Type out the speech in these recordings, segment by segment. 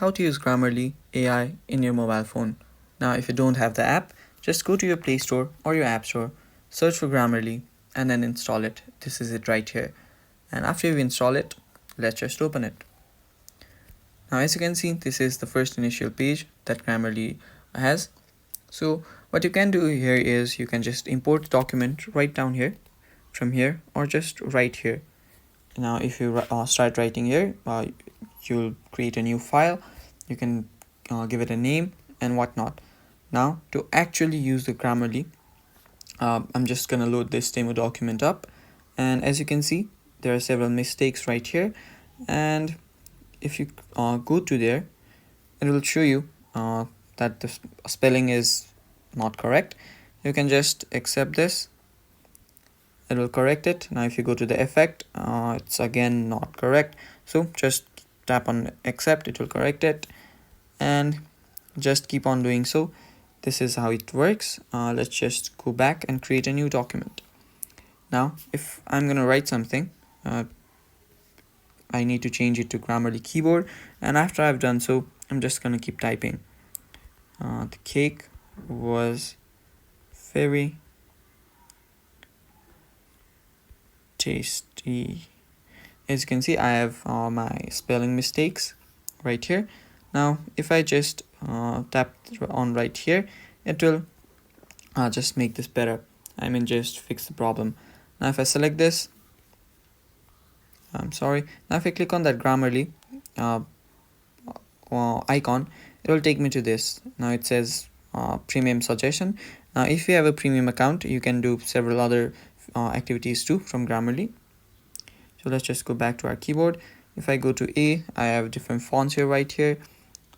How to use Grammarly AI in your mobile phone. Now, if you don't have the app, just go to your Play Store or your App Store, search for Grammarly, and then install it. This is it right here. And after you install it, let's just open it. Now, as you can see, this is the first initial page that Grammarly has. So, what you can do here is you can just import the document right down here, from here, or just right here. Now, if you start writing here, you'll create a new file. You can give it a name and whatnot. Now, to actually use the Grammarly, I'm just gonna load this demo document up, and as you can see, there are several mistakes right here. And if you go to there, it will show you that the spelling is not correct. You can just accept this. It will correct it. Now if you go to the effect, it's again not correct, so just tap on accept, it will correct it, and just keep on doing so. This is how it works. Let's just go back and create a new document. Now if I'm gonna write something, I need to change it to Grammarly keyboard, and after I've done so, I'm just gonna keep typing. The cake was very tasty. As you can see, I have my spelling mistakes right here. Now if I just tap on right here, it will just make this better. I mean, just fix the problem. Now if I select this, I'm sorry, now if I click on that Grammarly icon, it will take me to this. Now it says premium suggestion. Now if you have a premium account, you can do several other activities too from Grammarly. So let's just go back to our keyboard. If I go to A, I have different fonts here right here.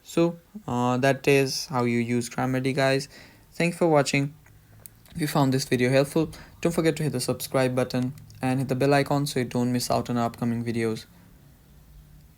So that is how you use Grammarly, guys. Thanks for watching. If you found this video helpful, don't forget to hit the subscribe button and hit the bell icon so you don't miss out on our upcoming videos.